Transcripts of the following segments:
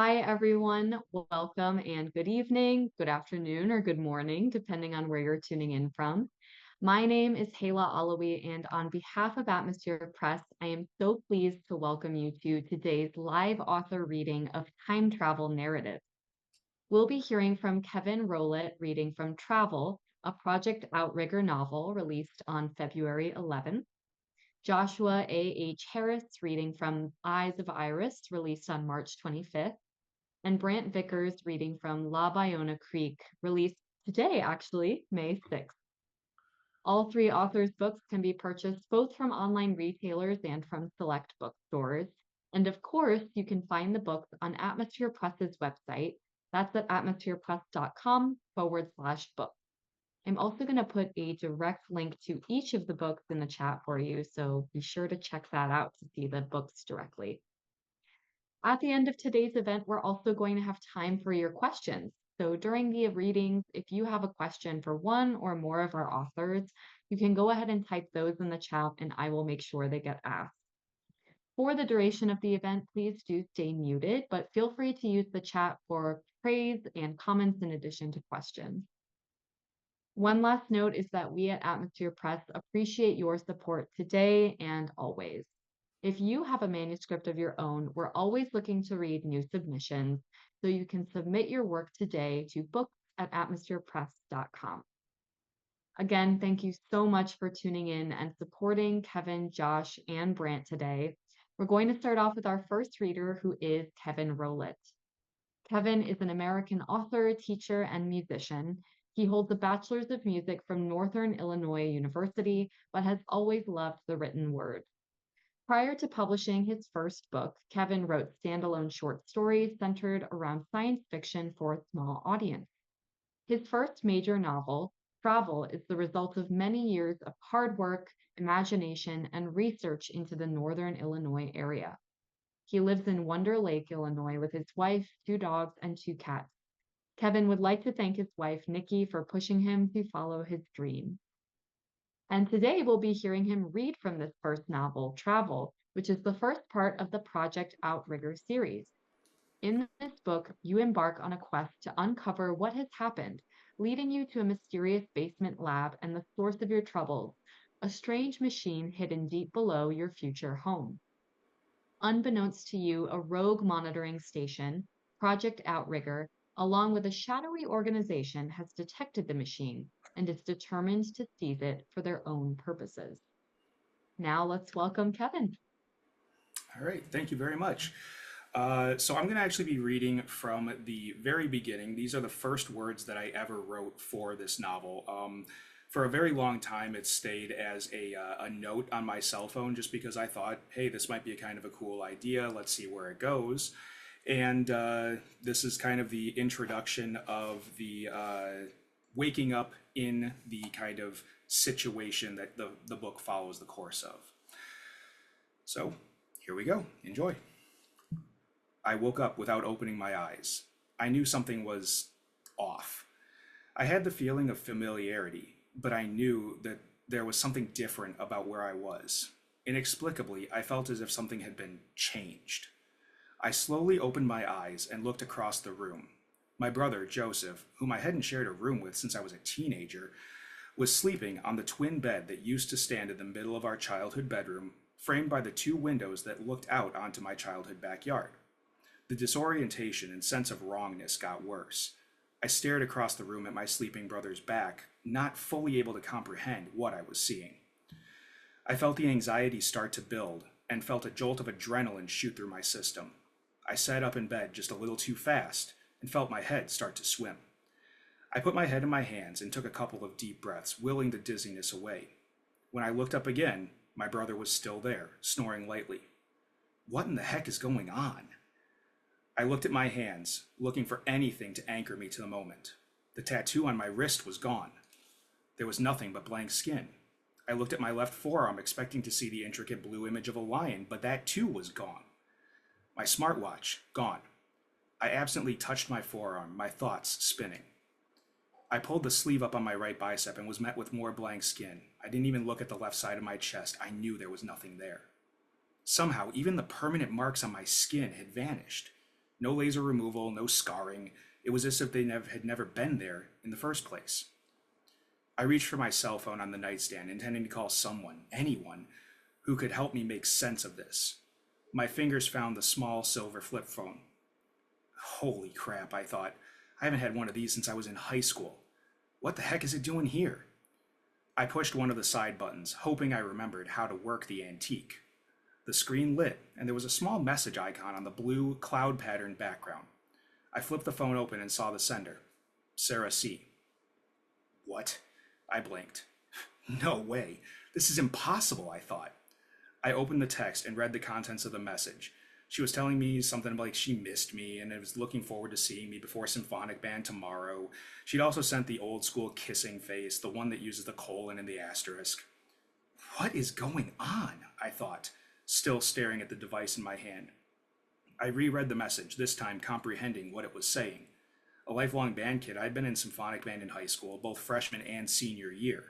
Hi, everyone. Welcome and good evening, good afternoon, or good morning, depending on where you're tuning in from. My name is Hayla Alawi, and on behalf of Atmosphere Press, I am so pleased to welcome you to today's live author reading of Time Travel Narrative. We'll be hearing from Kevin Rowlett reading from Travel, a Project Outrigger novel released on February 11th. Joshua A.H. Harris reading from Eyes of Iris, released on March 25th, and Brant Vickers reading from Ballona Creek, released today, actually, May 6th. All three authors' books can be purchased both from online retailers and from select bookstores. And of course, you can find the books on Atmosphere Press's website. That's at atmospherepress.com/book. I'm also going to put a direct link to each of the books in the chat for you, so be sure to check that out to see the books directly. At the end of today's event, we're also going to have time for your questions. So during the readings, if you have a question for one or more of our authors, you can go ahead and type those in the chat and I will make sure they get asked. For the duration of the event, please do stay muted, but feel free to use the chat for praise and comments in addition to questions. One last note is that we at Atmosphere Press appreciate your support today and always. If you have a manuscript of your own, we're always looking to read new submissions, so you can submit your work today to books@atmospherepress.com. Again, thank you so much for tuning in and supporting Kevin, Josh, and Brant today. We're going to start off with our first reader, who is Kevin Rowlett. Kevin is an American author, teacher, and musician. He holds a bachelor's of music from Northern Illinois University, but has always loved the written word. Prior to publishing his first book, Kevin wrote standalone short stories centered around science fiction for a small audience. His first major novel, Travel, is the result of many years of hard work, imagination, and research into the Northern Illinois area. He lives in Wonder Lake, Illinois, with his wife, two dogs, and two cats. Kevin would like to thank his wife, Nikki, for pushing him to follow his dream. And today we'll be hearing him read from this first novel, Travel, which is the first part of the Project Outrigger series. In this book, you embark on a quest to uncover what has happened, leading you to a mysterious basement lab and the source of your troubles, a strange machine hidden deep below your future home. Unbeknownst to you, a rogue monitoring station, Project Outrigger, along with a shadowy organization, has detected the machine and is determined to seize it for their own purposes. Now let's welcome Kevin. All right, thank you very much. So I'm going to actually be reading from the very beginning. These are the first words that I ever wrote for this novel. For a very long time, it stayed as a note on my cell phone just because I thought, hey, this might be a kind of a cool idea. Let's see where it goes. And this is kind of the introduction of the waking up in the kind of situation that the book follows the course of. So here we go. Enjoy. I woke up without opening my eyes. I knew something was off. I had the feeling of familiarity, but I knew that there was something different about where I was. Inexplicably, I felt as if something had been changed. I slowly opened my eyes and looked across the room. My brother, Joseph, whom I hadn't shared a room with since I was a teenager, was sleeping on the twin bed that used to stand in the middle of our childhood bedroom, framed by the two windows that looked out onto my childhood backyard. The disorientation and sense of wrongness got worse. I stared across the room at my sleeping brother's back, not fully able to comprehend what I was seeing. I felt the anxiety start to build and felt a jolt of adrenaline shoot through my system. I sat up in bed just a little too fast and felt my head start to swim. I put my head in my hands and took a couple of deep breaths, willing the dizziness away. When I looked up again, my brother was still there, snoring lightly. What in the heck is going on? I looked at my hands, looking for anything to anchor me to the moment. The tattoo on my wrist was gone. There was nothing but blank skin. I looked at my left forearm, expecting to see the intricate blue image of a lion, but that too was gone. My smartwatch, gone. I absently touched my forearm, my thoughts spinning. I pulled the sleeve up on my right bicep and was met with more blank skin. I didn't even look at the left side of my chest. I knew there was nothing there. Somehow, even the permanent marks on my skin had vanished. No laser removal, no scarring. It was as if had never been there in the first place. I reached for my cell phone on the nightstand, intending to call someone, anyone, who could help me make sense of this. My fingers found the small silver flip phone. Holy crap, I thought. I haven't had one of these since I was in high school. What the heck is it doing here? I pushed one of the side buttons, hoping I remembered how to work the antique. The screen lit, and there was a small message icon on the blue, cloud patterned background. I flipped the phone open and saw the sender, Sarah C. What? I blinked. No way. This is impossible, I thought. I opened the text and read the contents of the message. She was telling me something like she missed me and was looking forward to seeing me before symphonic band tomorrow. She'd also sent the old school kissing face, the one that uses the colon and the asterisk. What is going on? I thought, still staring at the device in my hand. I reread the message, this time comprehending what it was saying. A lifelong band kid, I'd been in symphonic band in high school, both freshman and senior year.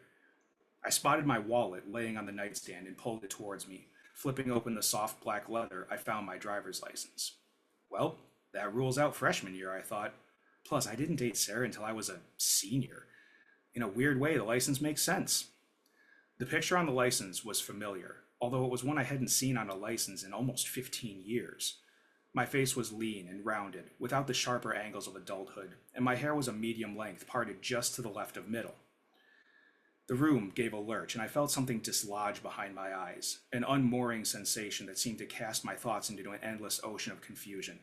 I spotted my wallet laying on the nightstand and pulled it towards me. Flipping open the soft black leather, I found my driver's license. Well, that rules out freshman year, I thought. Plus, I didn't date Sarah until I was a senior. In a weird way, the license makes sense. The picture on the license was familiar, although it was one I hadn't seen on a license in almost 15 years. My face was lean and rounded, without the sharper angles of adulthood, and my hair was a medium length, parted just to the left of middle. The room gave a lurch, and I felt something dislodge behind my eyes, an unmooring sensation that seemed to cast my thoughts into an endless ocean of confusion.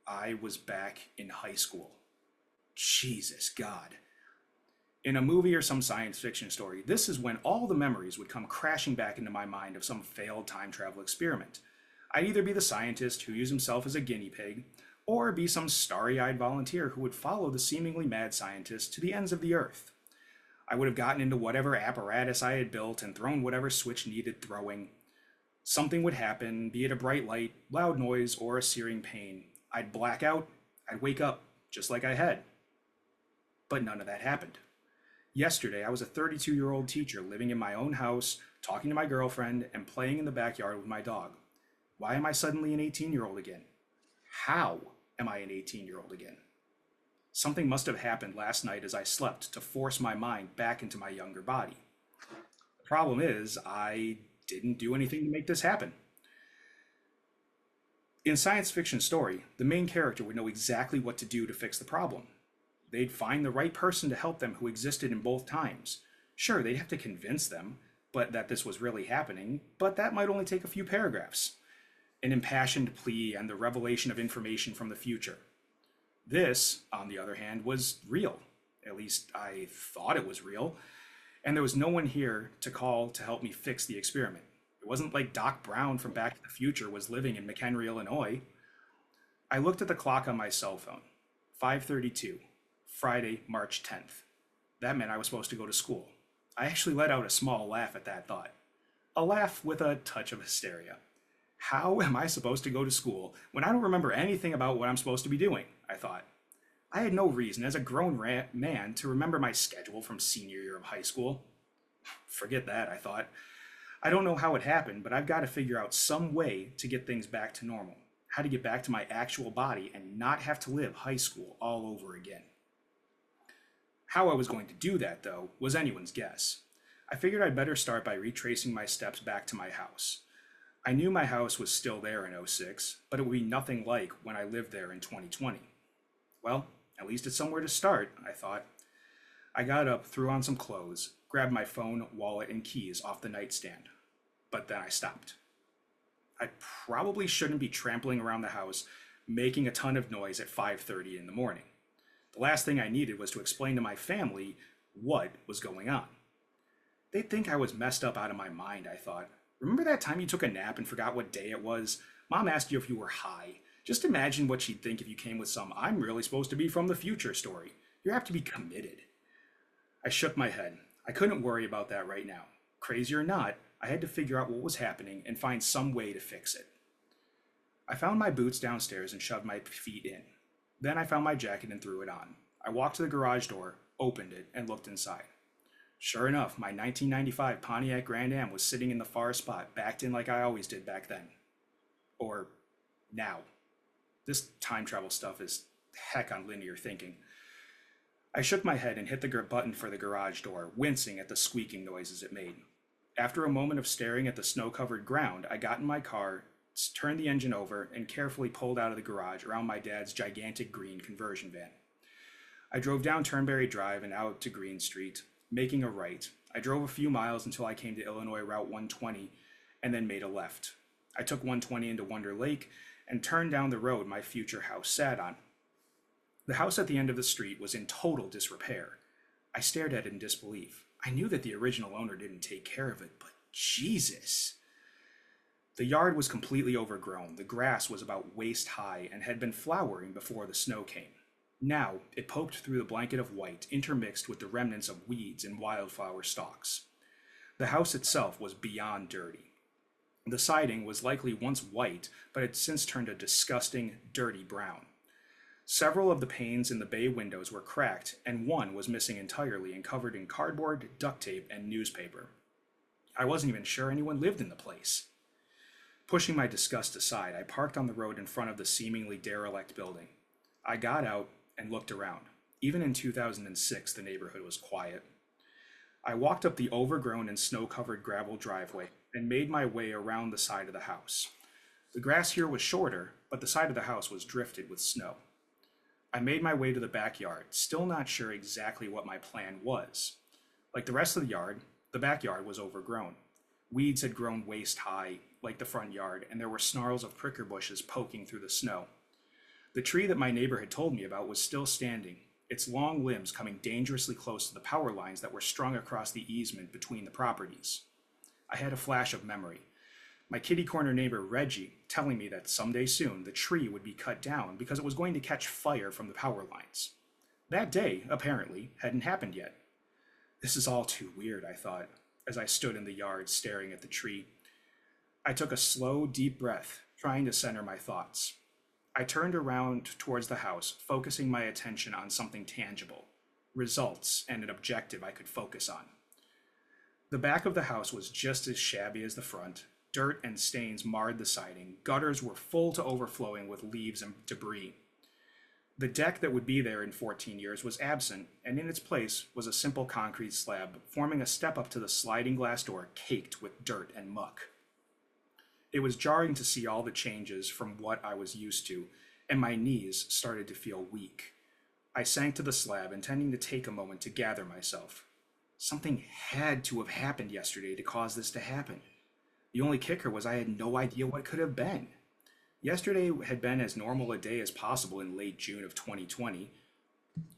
I was back in high school. Jesus God. In a movie or some science fiction story, this is when all the memories would come crashing back into my mind of some failed time travel experiment. I'd either be the scientist who used himself as a guinea pig, or be some starry-eyed volunteer who would follow the seemingly mad scientist to the ends of the earth. I would have gotten into whatever apparatus I had built and thrown whatever switch needed throwing. Something would happen, be it a bright light, loud noise, or a searing pain. I'd black out, I'd wake up, just like I had. But none of that happened. Yesterday, I was a 32-year-old teacher living in my own house, talking to my girlfriend, and playing in the backyard with my dog. Why am I suddenly an 18-year-old again? How am I an 18-year-old again? Something must have happened last night as I slept to force my mind back into my younger body. The problem is, I didn't do anything to make this happen. In science fiction story, the main character would know exactly what to do to fix the problem. They'd find the right person to help them who existed in both times. Sure, they'd have to convince them, but that this was really happening, but that might only take a few paragraphs. An impassioned plea and the revelation of information from the future. This, on the other hand, was real. At least I thought it was real. And there was no one here to call to help me fix the experiment. It wasn't like Doc Brown from Back to the Future was living in McHenry, Illinois. I looked at the clock on my cell phone. 5:32, Friday, March 10th. That meant I was supposed to go to school. I actually let out a small laugh at that thought. A laugh with a touch of hysteria. How am I supposed to go to school when I don't remember anything about what I'm supposed to be doing? I thought. I had no reason as a grown man to remember my schedule from senior year of high school. Forget that, I thought. I don't know how it happened, but I've got to figure out some way to get things back to normal. How to get back to my actual body and not have to live high school all over again. How I was going to do that, though, was anyone's guess. I figured I'd better start by retracing my steps back to my house. I knew my house was still there in '06, but it would be nothing like when I lived there in 2020. Well, at least it's somewhere to start, I thought. I got up, threw on some clothes, grabbed my phone, wallet, and keys off the nightstand. But then I stopped. I probably shouldn't be trampling around the house, making a ton of noise at 5:30 in the morning. The last thing I needed was to explain to my family what was going on. They'd think I was messed up out of my mind, I thought. Remember that time you took a nap and forgot what day it was? Mom asked you if you were high. Just imagine what she'd think if you came with some "I'm really supposed to be from the future" story. You have to be committed. I shook my head. I couldn't worry about that right now. Crazy or not, I had to figure out what was happening and find some way to fix it. I found my boots downstairs and shoved my feet in. Then I found my jacket and threw it on. I walked to the garage door, opened it, and looked inside. Sure enough, my 1995 Pontiac Grand Am was sitting in the far spot, backed in like I always did back then. Or now. This time travel stuff is heck on linear thinking. I shook my head and hit the button for the garage door, wincing at the squeaking noises it made. After a moment of staring at the snow covered ground, I got in my car, turned the engine over, and carefully pulled out of the garage around my dad's gigantic green conversion van. I drove down Turnberry Drive and out to Green Street, making a right. I drove a few miles until I came to Illinois Route 120 and then made a left. I took 120 into Wonder Lake and turned down the road my future house sat on. The house at the end of the street was in total disrepair. I stared at it in disbelief. I knew that the original owner didn't take care of it, but Jesus. The yard was completely overgrown. The grass was about waist high and had been flowering before the snow came. Now it poked through the blanket of white, intermixed with the remnants of weeds and wildflower stalks. The house itself was beyond dirty. The siding was likely once white, but had since turned a disgusting, dirty brown. Several of the panes in the bay windows were cracked, and one was missing entirely and covered in cardboard, duct tape, and newspaper. I wasn't even sure anyone lived in the place. Pushing my disgust aside, I parked on the road in front of the seemingly derelict building. I got out and looked around. Even in 2006, the neighborhood was quiet. I walked up the overgrown and snow-covered gravel driveway and made my way around the side of the house. The grass here was shorter, but the side of the house was drifted with snow. I made my way to the backyard, still not sure exactly what my plan was. Like the rest of the yard, the backyard was overgrown. Weeds had grown waist high, like the front yard, and there were snarls of pricker bushes poking through the snow. The tree that my neighbor had told me about was still standing, its long limbs coming dangerously close to the power lines that were strung across the easement between the properties. I had a flash of memory. My kitty corner neighbor Reggie telling me that someday soon the tree would be cut down because it was going to catch fire from the power lines. That day, apparently, hadn't happened yet. This is all too weird, I thought, as I stood in the yard staring at the tree. I took a slow, deep breath, trying to center my thoughts. I turned around towards the house, focusing my attention on something tangible, results, and an objective I could focus on. The back of the house was just as shabby as the front. Dirt and stains marred the siding. Gutters were full to overflowing with leaves and debris. The deck that would be there in 14 years was absent, and in its place was a simple concrete slab, forming a step up to the sliding glass door caked with dirt and muck. It was jarring to see all the changes from what I was used to, and my knees started to feel weak. I sank to the slab, intending to take a moment to gather myself. Something had to have happened yesterday to cause this to happen. The only kicker was I had no idea what could have been. Yesterday had been as normal a day as possible in late June of 2020.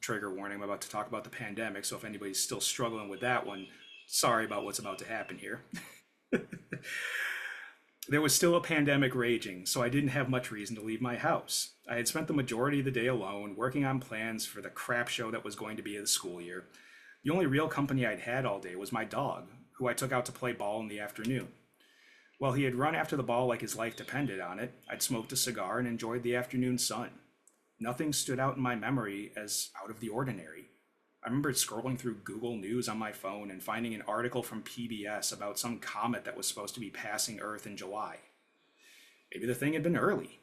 Trigger warning, I'm about to talk about the pandemic, so if anybody's still struggling with that one, sorry about what's about to happen here. There was still a pandemic raging, so I didn't have much reason to leave my house. I had spent the majority of the day alone, working on plans for the crap show that was going to be the school year. The only real company I'd had all day was my dog, who I took out to play ball in the afternoon. While he had run after the ball like his life depended on it, I'd smoked a cigar and enjoyed the afternoon sun. Nothing stood out in my memory as out of the ordinary. I remembered scrolling through Google News on my phone and finding an article from PBS about some comet that was supposed to be passing Earth in July. Maybe the thing had been early.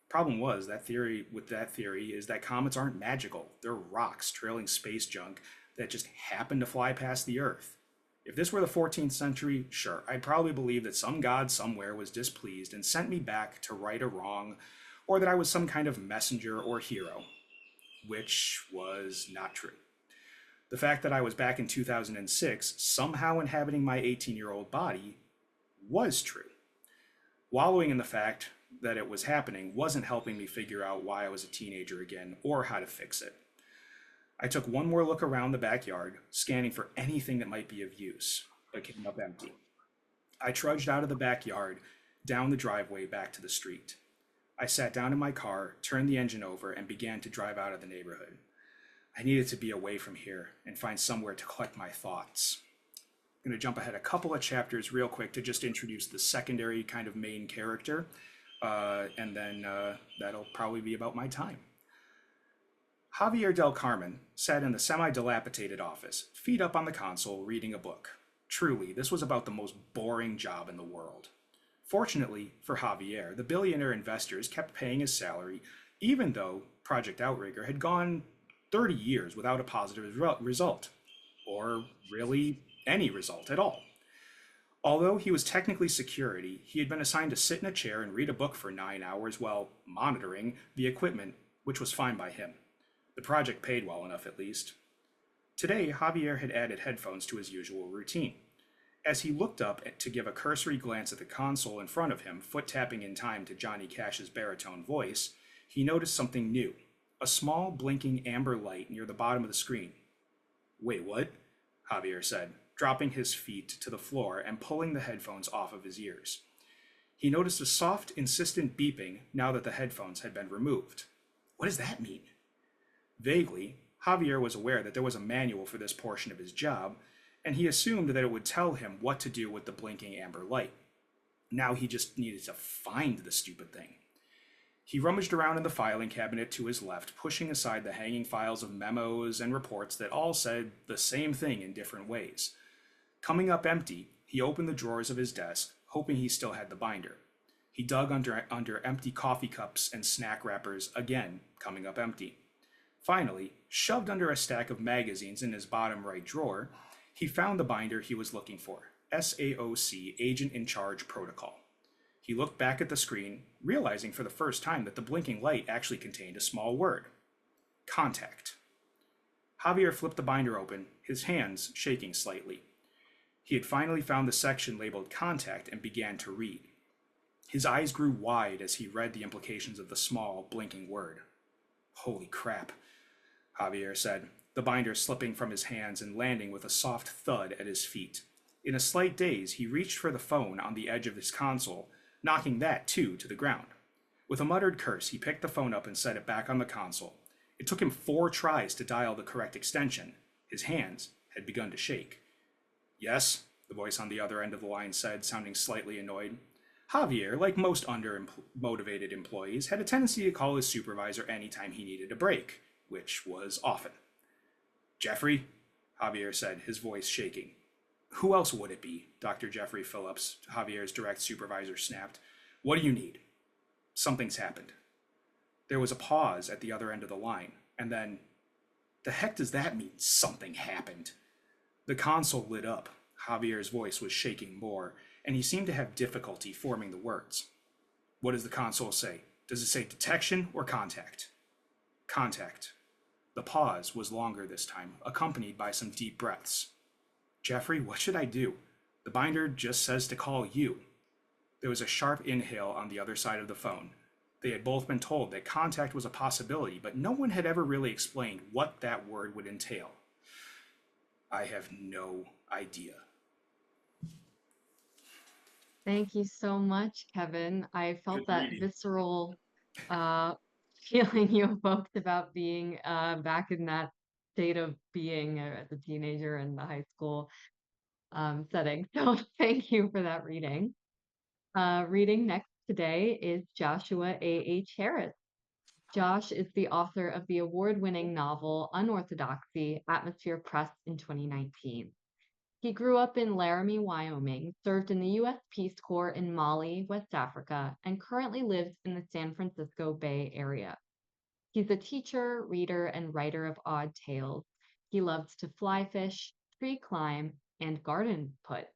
Problem was, that theory is that comets aren't magical. They're rocks trailing space junk that just happen to fly past the Earth. If this were the 14th century, sure, I'd probably believe that some god somewhere was displeased and sent me back to right a wrong, or that I was some kind of messenger or hero, which was not true. The fact that I was back in 2006, somehow inhabiting my 18-year-old body, was true. Wallowing in the fact that it was happening wasn't helping me figure out why I was a teenager again or how to fix it. I took one more look around the backyard, scanning for anything that might be of use, but came up empty. I trudged out of the backyard, down the driveway back to the street. I sat down in my car, turned the engine over, and began to drive out of the neighborhood. I needed to be away from here and find somewhere to collect my thoughts. I'm going to jump ahead a couple of chapters real quick to just introduce the secondary kind of main character, and then that'll probably be about my time. Javier del Carmen sat in the semi-dilapidated office, feet up on the console, reading a book. Truly, this was about the most boring job in the world. Fortunately for Javier, the billionaire investors kept paying his salary, even though Project Outrigger had gone 30 years without a positive result, or really any result at all. Although he was technically security, he had been assigned to sit in a chair and read a book for 9 hours while monitoring the equipment, which was fine by him. The project paid well enough, at least. Today, Javier had added headphones to his usual routine. As he looked up to give a cursory glance at the console in front of him, foot tapping in time to Johnny Cash's baritone voice, he noticed something new, a small blinking amber light near the bottom of the screen. Wait, what? Javier said, dropping his feet to the floor and pulling the headphones off of his ears. He noticed a soft, insistent beeping now that the headphones had been removed. What does that mean? Vaguely, Javier was aware that there was a manual for this portion of his job, and he assumed that it would tell him what to do with the blinking amber light. Now he just needed to find the stupid thing. He rummaged around in the filing cabinet to his left, pushing aside the hanging files of memos and reports that all said the same thing in different ways. Coming up empty, he opened the drawers of his desk, hoping he still had the binder. He dug under empty coffee cups and snack wrappers, again coming up empty. Finally, shoved under a stack of magazines in his bottom right drawer, he found the binder he was looking for, SAOC Agent in Charge Protocol. He looked back at the screen, realizing for the first time that the blinking light actually contained a small word. Contact. Javier flipped the binder open, his hands shaking slightly. He had finally found the section labeled Contact and began to read. His eyes grew wide as he read the implications of the small, blinking word. Holy crap, Javier said, the binder slipping from his hands and landing with a soft thud at his feet. In a slight daze, he reached for the phone on the edge of his console, knocking that, too, to the ground. With a muttered curse, he picked the phone up and set it back on the console. It took him 4 tries to dial the correct extension. His hands had begun to shake. Yes, the voice on the other end of the line said, sounding slightly annoyed. Javier, like most under-motivated employees, had a tendency to call his supervisor anytime he needed a break, which was often. Jeffrey, Javier said, his voice shaking. Who else would it be? Dr. Jeffrey Phillips, Javier's direct supervisor, snapped. What do you need? Something's happened. There was a pause at the other end of the line, and then, the heck does that mean, something happened? The console lit up. Javier's voice was shaking more, and he seemed to have difficulty forming the words. What does the console say? Does it say detection or contact? Contact. The pause was longer this time, accompanied by some deep breaths. Jeffrey, what should I do? The binder just says to call you. There was a sharp inhale on the other side of the phone. They had both been told that contact was a possibility, but no one had ever really explained what that word would entail. I have no idea. Thank you so much, Kevin. I felt Good that reading. visceral uh, feeling you evoked about being back in that state of being as a teenager in the high school setting. So thank you for that reading. Reading next today is Joshua A.H. Harris. Josh is the author of the award-winning novel Unorthodoxy, Atmosphere Press in 2019. He grew up in Laramie, Wyoming, served in the U.S. Peace Corps in Mali, West Africa, and currently lives in the San Francisco Bay Area. He's a teacher, reader, and writer of odd tales. He loves to fly fish, tree climb, and garden put.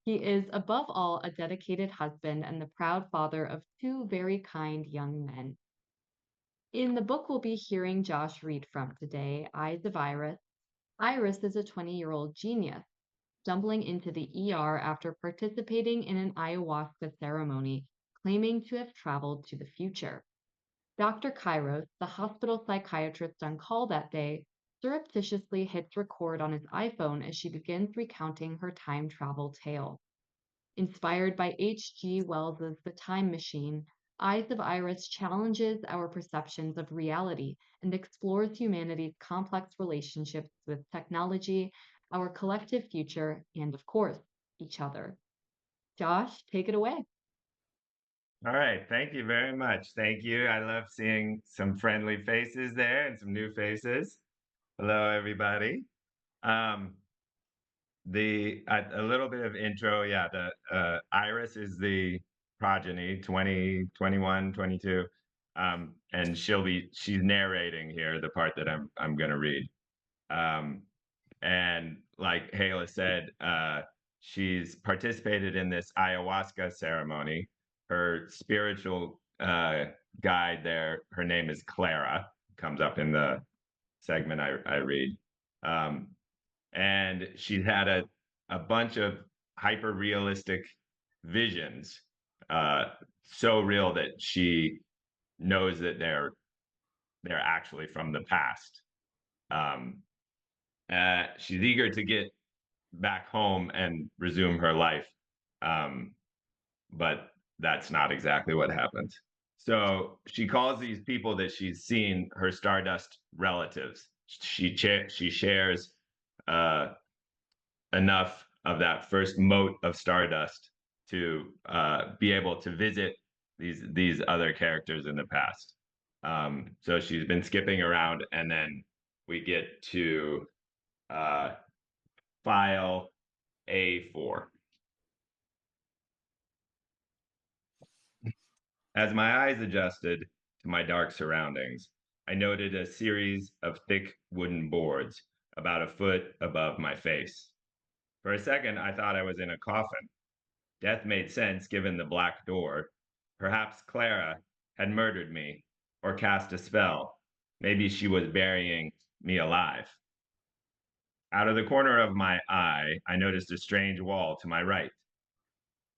He is, above all, a dedicated husband and the proud father of 2 very kind young men. In the book we'll be hearing Josh read from today, Eyes of Iris. Iris is a 20-year-old genius, stumbling into the ER after participating in an ayahuasca ceremony, claiming to have traveled to the future. Dr. Kairos, the hospital psychiatrist on call that day, surreptitiously hits record on his iPhone as she begins recounting her time travel tale. Inspired by H.G. Wells's The Time Machine, Eyes of Iris challenges our perceptions of reality and explores humanity's complex relationships with technology, our collective future, and of course, each other. Josh, take it away. All right. Thank you very much. Thank you. I love seeing some friendly faces there and some new faces. Hello, everybody. Um, a little bit of intro. Yeah, the Iris is the progeny, 20, 21, 22. And she's narrating here the part that I'm gonna read. Um, and like Hala said, she's participated in this ayahuasca ceremony. Her spiritual guide there, her name is Clara, comes up in the segment I read. Um, and she's had a bunch of hyper realistic visions, uh, so real that she knows that they're actually from the past. Um, she's eager to get back home and resume her life, um, but that's not exactly what happens. So she calls these people that she's seen her Stardust relatives. She shares uh, enough of that first mote of Stardust to be able to visit these other characters in the past. So she's been skipping around, and then we get to uh, file A4. As my eyes adjusted to my dark surroundings, I noted a series of thick wooden boards about a foot above my face. For a second, I thought I was in a coffin. Death made sense given the black door. Perhaps Clara had murdered me or cast a spell. Maybe she was burying me alive. Out of the corner of my eye, I noticed a strange wall to my right.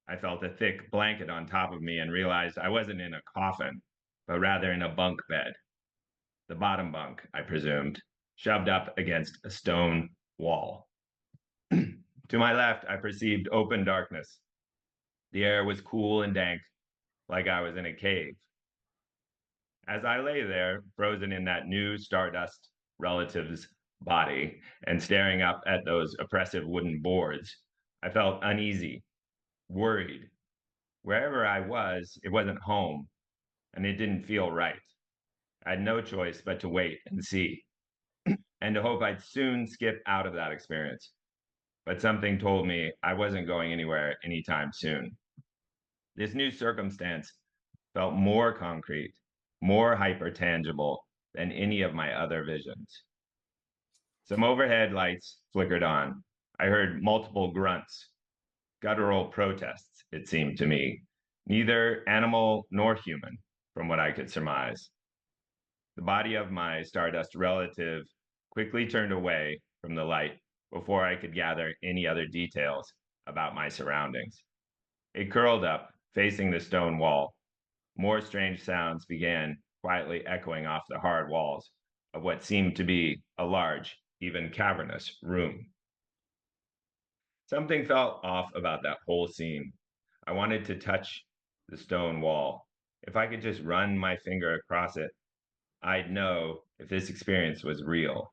I felt a thick blanket on top of me and realized I wasn't in a coffin, but rather in a bunk bed. The bottom bunk, I presumed, shoved up against a stone wall. To my left, I perceived open darkness. The air was cool and dank, like I was in a cave. As I lay there, frozen in that new stardust relative's body and staring up at those oppressive wooden boards, I felt uneasy, worried. Wherever I was, it wasn't home, and it didn't feel right. I had no choice but to wait and see, and to hope I'd soon skip out of that experience. But something told me I wasn't going anywhere anytime soon. This new circumstance felt more concrete, more hyper tangible than any of my other visions. Some overhead lights flickered on. I heard multiple grunts, guttural protests, it seemed to me, neither animal nor human, from what I could surmise. The body of my stardust relative quickly turned away from the light before I could gather any other details about my surroundings. It curled up, facing the stone wall. More strange sounds began quietly echoing off the hard walls of what seemed to be a large, even cavernous room. Something felt off about that whole scene. I wanted to touch the stone wall. If I could just run my finger across it, I'd know if this experience was real.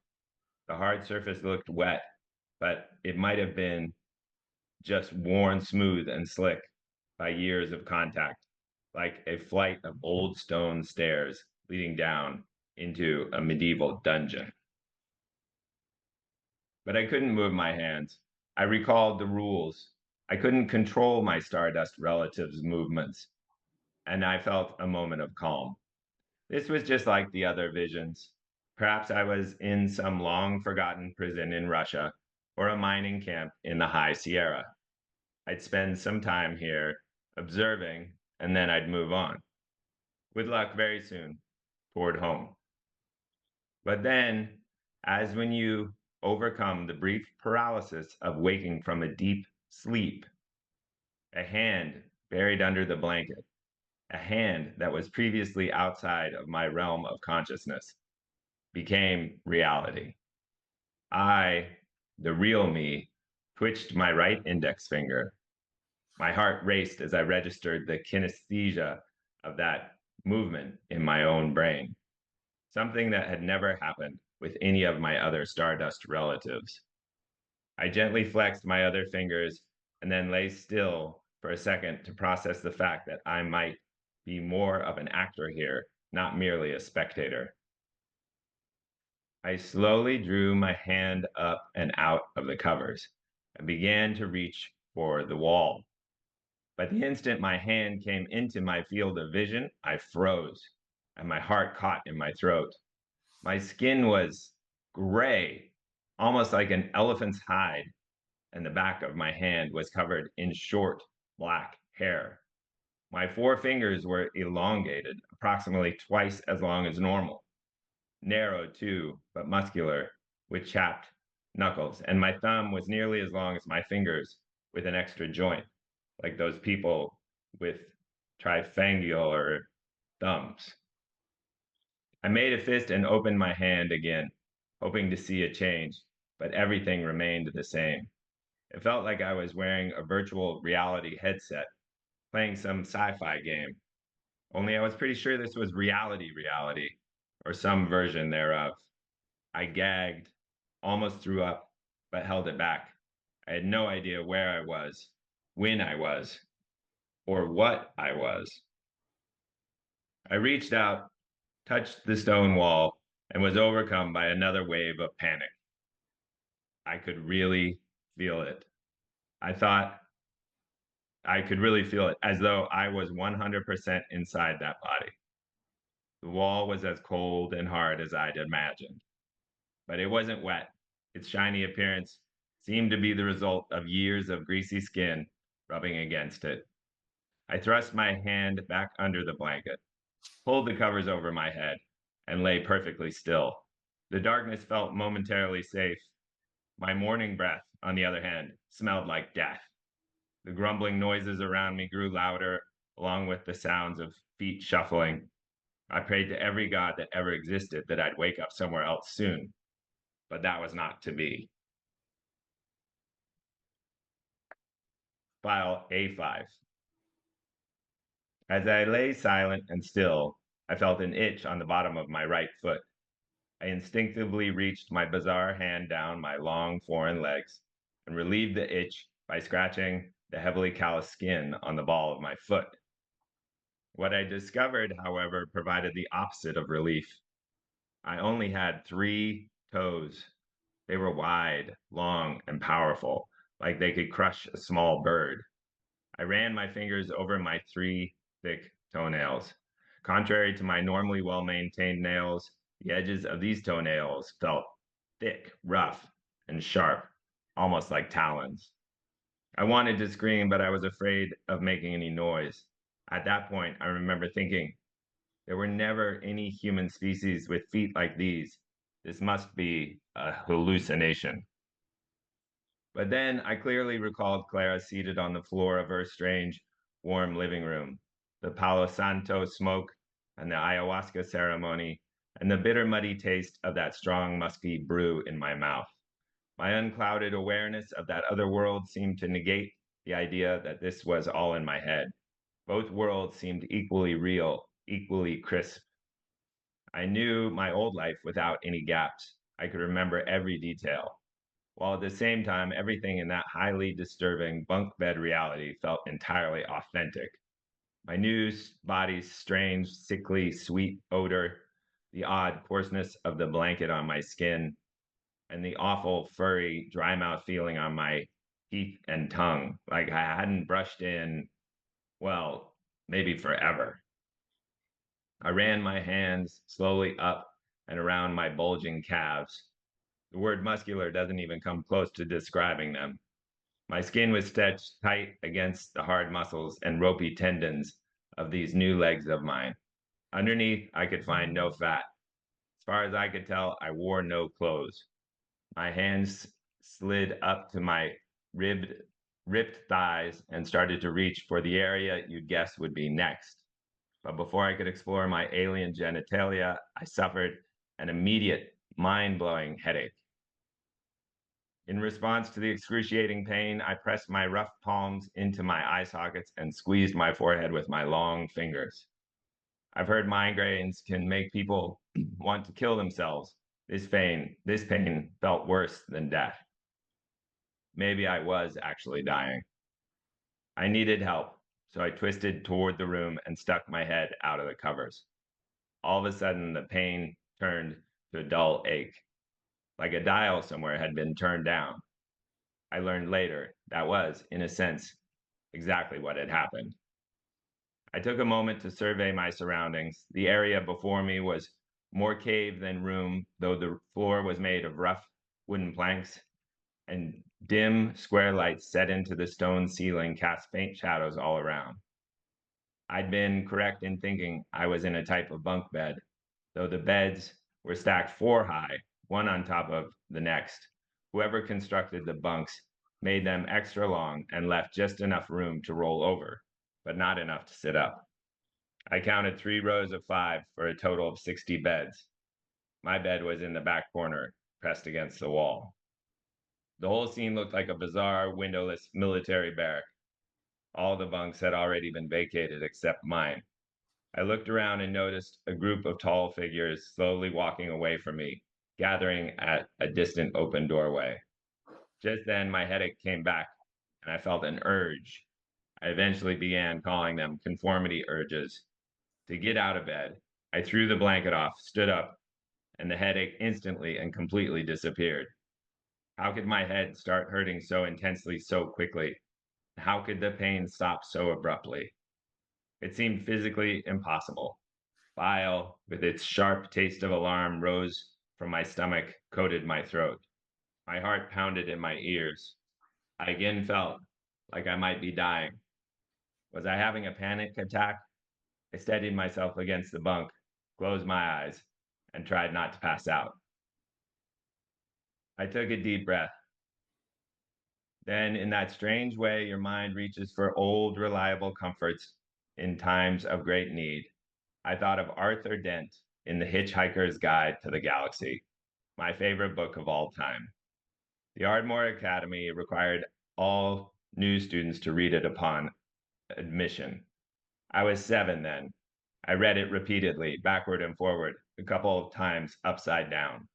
The hard surface looked wet, but it might have been just worn smooth and slick by years of contact, like a flight of old stone stairs leading down into a medieval dungeon. But I couldn't move my hands. I recalled the rules. I couldn't control my stardust relative's movements, and I felt a moment of calm. This was just like the other visions. Perhaps I was in some long forgotten prison in Russia or a mining camp in the High Sierra. I'd spend some time here observing, and then I'd move on. With luck, very soon, toward home. But then, as when you overcome the brief paralysis of waking from a deep sleep, a hand buried under the blanket, a hand that was previously outside of my realm of consciousness, became reality. I, the real me, twitched my right index finger. My heart raced as I registered the kinesthesia of that movement in my own brain, something that had never happened with any of my other Stardust relatives. I gently flexed my other fingers and then lay still for a second to process the fact that I might be more of an actor here, not merely a spectator. I slowly drew my hand up and out of the covers, and began to reach for the wall. But the instant my hand came into my field of vision, I froze, and my heart caught in my throat. My skin was gray, almost like an elephant's hide, and the back of my hand was covered in short black hair. My four fingers were elongated, approximately twice as long as normal, narrow too, but muscular, with chapped knuckles, and my thumb was nearly as long as my fingers with an extra joint, like those people with triangular thumbs. I made a fist and opened my hand again, hoping to see a change, but everything remained the same. It felt like I was wearing a virtual reality headset, playing some sci-fi game. Only I was pretty sure this was reality, or some version thereof. I gagged, almost threw up, but held it back. I had no idea where I was, when I was, or what I was. I reached out, touched the stone wall, and was overcome by another wave of panic. I could really feel it. I thought I could really feel it as though I was 100% inside that body. The wall was as cold and hard as I'd imagined, but it wasn't wet. Its shiny appearance seemed to be the result of years of greasy skin rubbing against it. I thrust my hand back under the blanket, pulled the covers over my head, and lay perfectly still. The darkness felt momentarily safe. My morning breath, on the other hand, smelled like death. The grumbling noises around me grew louder, along with the sounds of feet shuffling. I prayed to every god that ever existed that I'd wake up somewhere else soon, but that was not to be. File A5. As I lay silent and still, I felt an itch on the bottom of my right foot. I instinctively reached my bizarre hand down my long foreign legs and relieved the itch by scratching the heavily calloused skin on the ball of my foot. What I discovered, however, provided the opposite of relief. I only had 3 toes. They were wide, long, and powerful, like they could crush a small bird. I ran my fingers over my 3 thick toenails. Contrary to my normally well-maintained nails, the edges of these toenails felt thick, rough, and sharp, almost like talons. I wanted to scream, but I was afraid of making any noise. At that point, I remember thinking, there were never any human species with feet like these. This must be a hallucination. But then I clearly recalled Clara seated on the floor of her strange, warm living room, the Palo Santo smoke and the ayahuasca ceremony, and the bitter, muddy taste of that strong, musky brew in my mouth. My unclouded awareness of that other world seemed to negate the idea that this was all in my head. Both worlds seemed equally real, equally crisp. I knew my old life without any gaps. I could remember every detail, while at the same time, everything in that highly disturbing bunk bed reality felt entirely authentic. My new body's strange, sickly, sweet odor, the odd coarseness of the blanket on my skin, and the awful, furry, dry mouth feeling on my teeth and tongue, like I hadn't brushed in, well, maybe forever. I ran my hands slowly up and around my bulging calves. The word muscular doesn't even come close to describing them. My skin was stretched tight against the hard muscles and ropey tendons of these new legs of mine. Underneath, I could find no fat. As far as I could tell, I wore no clothes. My hands slid up to my ripped thighs and started to reach for the area you'd guess would be next. But before I could explore my alien genitalia, I suffered an immediate, mind-blowing headache. In response to the excruciating pain, I pressed my rough palms into my eye sockets and squeezed my forehead with my long fingers. I've heard migraines can make people want to kill themselves. This pain felt worse than death. Maybe I was actually dying. I needed help, so I twisted toward the room and stuck my head out of the covers. All of a sudden, the pain turned to a dull ache, like a dial somewhere had been turned down. I learned later that was, in a sense, exactly what had happened. I took a moment to survey my surroundings. The area before me was more cave than room, though the floor was made of rough wooden planks, and dim, square lights set into the stone ceiling cast faint shadows all around. I'd been correct in thinking I was in a type of bunk bed, though the beds were stacked four high, one on top of the next. Whoever constructed the bunks made them extra long and left just enough room to roll over, but not enough to sit up. I counted 3 rows of 5 for a total of 60 beds. My bed was in the back corner, pressed against the wall. The whole scene looked like a bizarre, windowless military barrack. All the bunks had already been vacated except mine. I looked around and noticed a group of tall figures slowly walking away from me, gathering at a distant open doorway. Just then, my headache came back, and I felt an urge. I eventually began calling them conformity urges. To get out of bed, I threw the blanket off, stood up, and the headache instantly and completely disappeared. How could my head start hurting so intensely so quickly? How could the pain stop so abruptly? It seemed physically impossible. Bile, with its sharp taste of alarm, rose from my stomach, coated my throat. My heart pounded in my ears. I again felt like I might be dying. Was I having a panic attack? I steadied myself against the bunk, closed my eyes, and tried not to pass out. I took a deep breath. Then, in that strange way, your mind reaches for old, reliable comforts in times of great need. I thought of Arthur Dent in The Hitchhiker's Guide to the Galaxy, my favorite book of all time. The Ardmore Academy required all new students to read it upon admission. I was 7 then. I read it repeatedly, backward and forward, a couple of times upside down.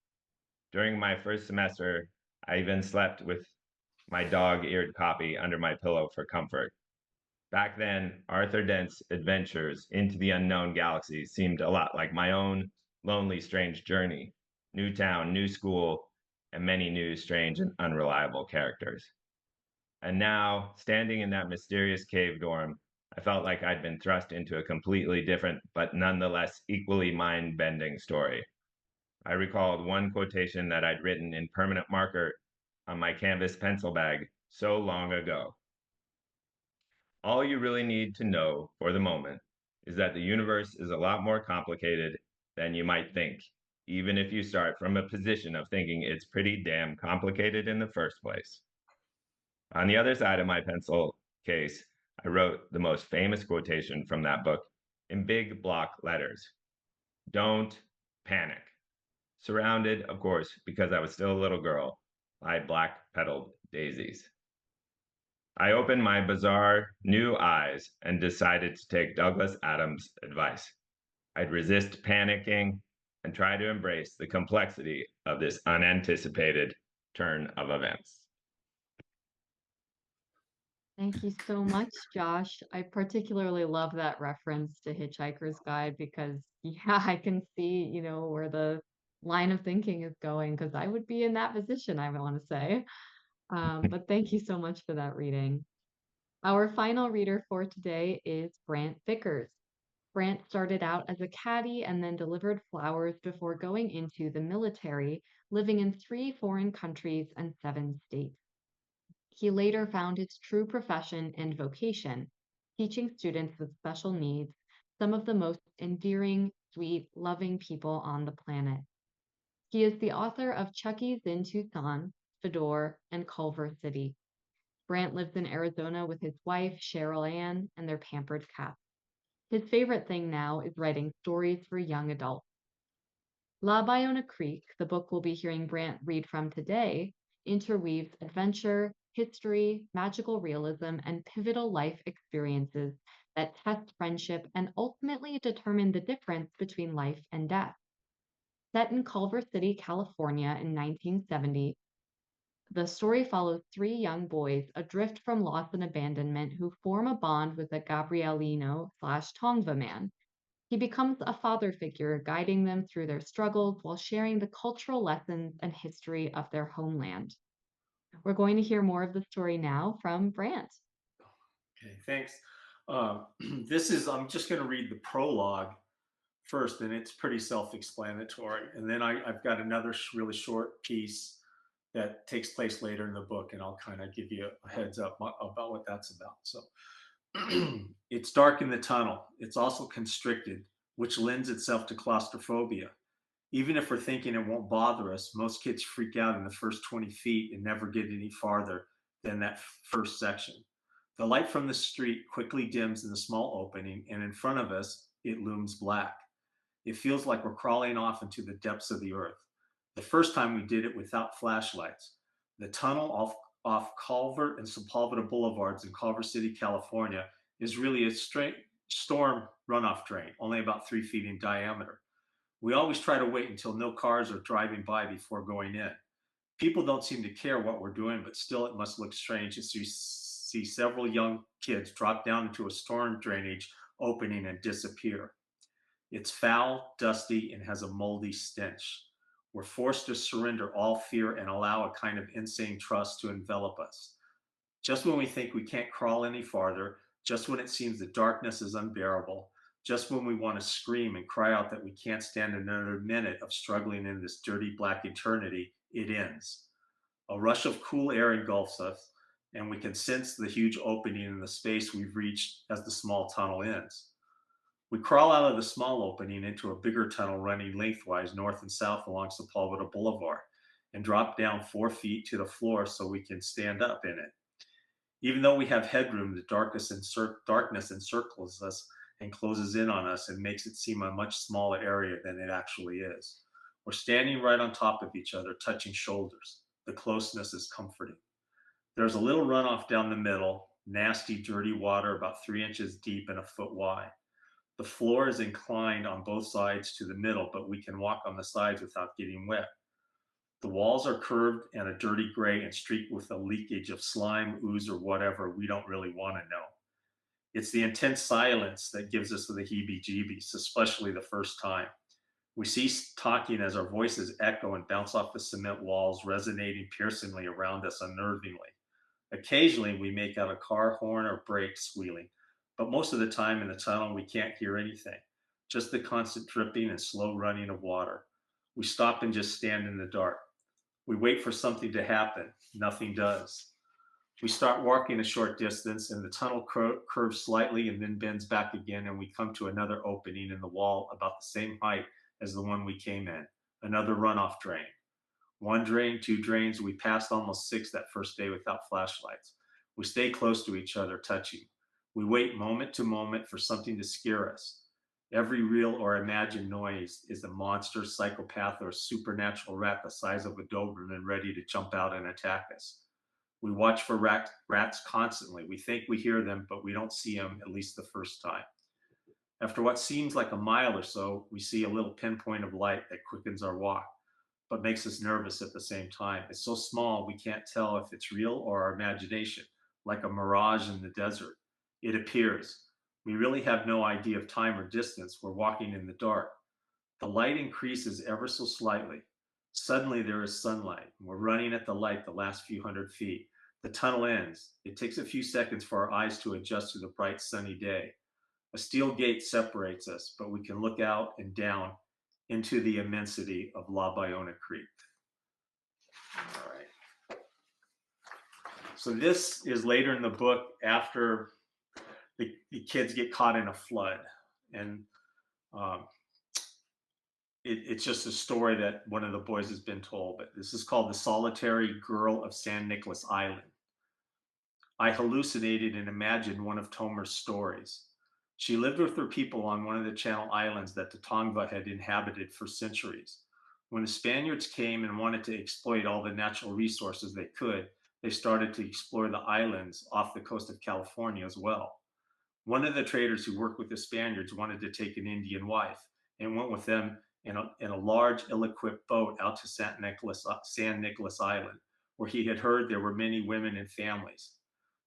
During my first semester, I even slept with my dog-eared copy under my pillow for comfort. Back then, Arthur Dent's adventures into the unknown galaxy seemed a lot like my own lonely, strange journey. New town, new school, and many new, strange, and unreliable characters. And now, standing in that mysterious cave dorm, I felt like I'd been thrust into a completely different, but nonetheless equally mind bending story. I recalled one quotation that I'd written in permanent marker on my canvas pencil bag so long ago. All you really need to know for the moment is that the universe is a lot more complicated than you might think, even if you start from a position of thinking it's pretty damn complicated in the first place. On the other side of my pencil case, I wrote the most famous quotation from that book in big block letters. Don't panic. Surrounded, of course, because I was still a little girl, by black-petaled daisies. I opened my bizarre new eyes and decided to take Douglas Adams' advice. I'd resist panicking and try to embrace the complexity of this unanticipated turn of events. Thank you so much, Josh. I particularly love that reference to Hitchhiker's Guide because, yeah, I can see, where the line of thinking is going because I would be in that position, I want to say. But thank you so much for that reading. Our final reader for today is Brant Vickers. Brant started out as a caddy and then delivered flowers before going into the military, living in 3 foreign countries and 7 states. He later found his true profession and vocation, teaching students with special needs, some of the most endearing, sweet, loving people on the planet. He is the author of Chucky's in Tucson, Fedor, and Culver City. Brant lives in Arizona with his wife, Cheryl Ann, and their pampered cat. His favorite thing now is writing stories for young adults. Ballona Creek, the book we'll be hearing Brant read from today, interweaves adventure, history, magical realism, and pivotal life experiences that test friendship and ultimately determine the difference between life and death. Set in Culver City, California in 1970, the story follows 3 young boys adrift from loss and abandonment who form a bond with a Gabrielino/Tongva man. He becomes a father figure, guiding them through their struggles while sharing the cultural lessons and history of their homeland. We're going to hear more of the story now from Brant. Okay, thanks. I'm just going to read the prologue first, and it's pretty self-explanatory. And then I've got another really short piece that takes place later in the book, and I'll kind of give you a heads up about what that's about. So it's dark in the tunnel. It's also constricted, which lends itself to claustrophobia. Even if we're thinking it won't bother us, most kids freak out in the first 20 feet and never get any farther than that first section. The light from the street quickly dims in the small opening, and in front of us, it looms black. It feels like we're crawling off into the depths of the earth. The first time we did it without flashlights. The tunnel off Culver and Sepulveda Boulevards in Culver City, California, is really a straight storm runoff drain, only about 3 feet in diameter. We always try to wait until no cars are driving by before going in. People don't seem to care what we're doing, but still it must look strange as you see several young kids drop down into a storm drainage opening and disappear. It's foul, dusty, and has a moldy stench. We're forced to surrender all fear and allow a kind of insane trust to envelop us. Just when we think we can't crawl any farther, just when it seems the darkness is unbearable, just when we want to scream and cry out that we can't stand another minute of struggling in this dirty black eternity, it ends. A rush of cool air engulfs us, and we can sense the huge opening in the space we've reached as the small tunnel ends. We crawl out of the small opening into a bigger tunnel running lengthwise north and south along Sepulveda Boulevard and drop down 4 feet to the floor so we can stand up in it. Even though we have headroom, the darkness encircles us and closes in on us and makes it seem a much smaller area than it actually is. We're standing right on top of each other, touching shoulders. The closeness is comforting. There's a little runoff down the middle, nasty, dirty water about 3 inches deep and a foot wide. The floor is inclined on both sides to the middle, but we can walk on the sides without getting wet. The walls are curved and a dirty gray and streaked with a leakage of slime, ooze, or whatever we don't really want to know. It's the intense silence that gives us the heebie-jeebies, especially the first time. We cease talking as our voices echo and bounce off the cement walls, resonating piercingly around us unnervingly. Occasionally, we make out a car horn or brake squealing, but most of the time in the tunnel, we can't hear anything, just the constant dripping and slow running of water. We stop and just stand in the dark. We wait for something to happen. Nothing does. We start walking a short distance, and the tunnel curves slightly and then bends back again, and we come to another opening in the wall about the same height as the one we came in, another runoff drain. One drain, two drains. We passed almost 6 that first day without flashlights. We stay close to each other, touching. We wait moment to moment for something to scare us. Every real or imagined noise is a monster, psychopath, or supernatural rat the size of a Doberman ready to jump out and attack us. We watch for rats constantly. We think we hear them, but we don't see them, at least the first time. After what seems like a mile or so, we see a little pinpoint of light that quickens our walk, but makes us nervous at the same time. It's so small we can't tell if it's real or our imagination, like a mirage in the desert. It appears. We really have no idea of time or distance. We're walking in the dark. The light increases ever so slightly. Suddenly there is sunlight. We're running at the light the last few hundred feet. The tunnel ends. It takes a few seconds for our eyes to adjust to the bright sunny day. A steel gate separates us, but we can look out and down into the immensity of La Ballona Creek. All right. So this is later in the book after the kids get caught in a flood. And it's just a story that one of the boys has been told. But this is called The Solitary Girl of San Nicolas Island. I hallucinated and imagined one of Tomer's stories. She lived with her people on one of the Channel Islands that the Tongva had inhabited for centuries. When the Spaniards came and wanted to exploit all the natural resources they could, they started to explore the islands off the coast of California as well. One of the traders who worked with the Spaniards wanted to take an Indian wife and went with them in a large, ill-equipped boat out to San Nicolas Island, where he had heard there were many women and families.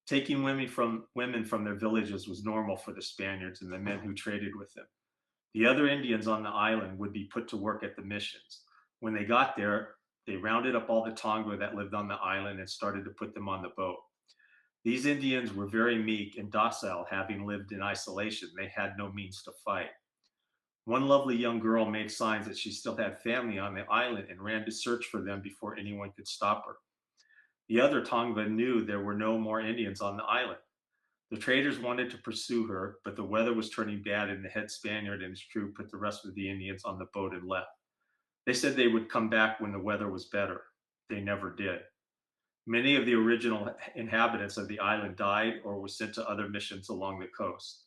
Taking women from their villages was normal for the Spaniards and the men who traded with them. The other Indians on the island would be put to work at the missions. When they got there, They rounded up all the Tongva that lived on the island and started to put them on the boat. These Indians were very meek and docile, having lived in isolation. They had no means to fight. One lovely young girl made signs that she still had family on the island and ran to search for them before anyone could stop her. The other Tongva knew there were no more Indians on the island. The traders wanted to pursue her, but the weather was turning bad, and the head Spaniard and his crew put the rest of the Indians on the boat and left. They said they would come back when the weather was better. They never did. Many of the original inhabitants of the island died or were sent to other missions along the coast.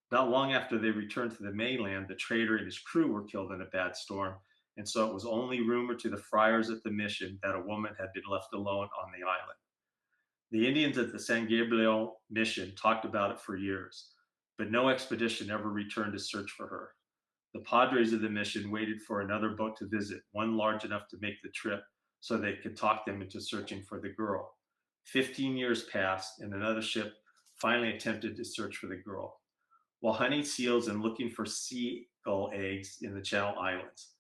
Not long after they returned to the mainland, the trader and his crew were killed in a bad storm, and so it was only rumored to the friars at the mission that a woman had been left alone on the island. The Indians at the San Gabriel mission talked about it for years, but no expedition ever returned to search for her. The padres of the mission waited for another boat to visit, one large enough to make the trip, so they could talk them into searching for the girl. 15 years passed, and another ship finally attempted to search for the girl, while hunting seals and looking for seagull eggs in the Channel Islands.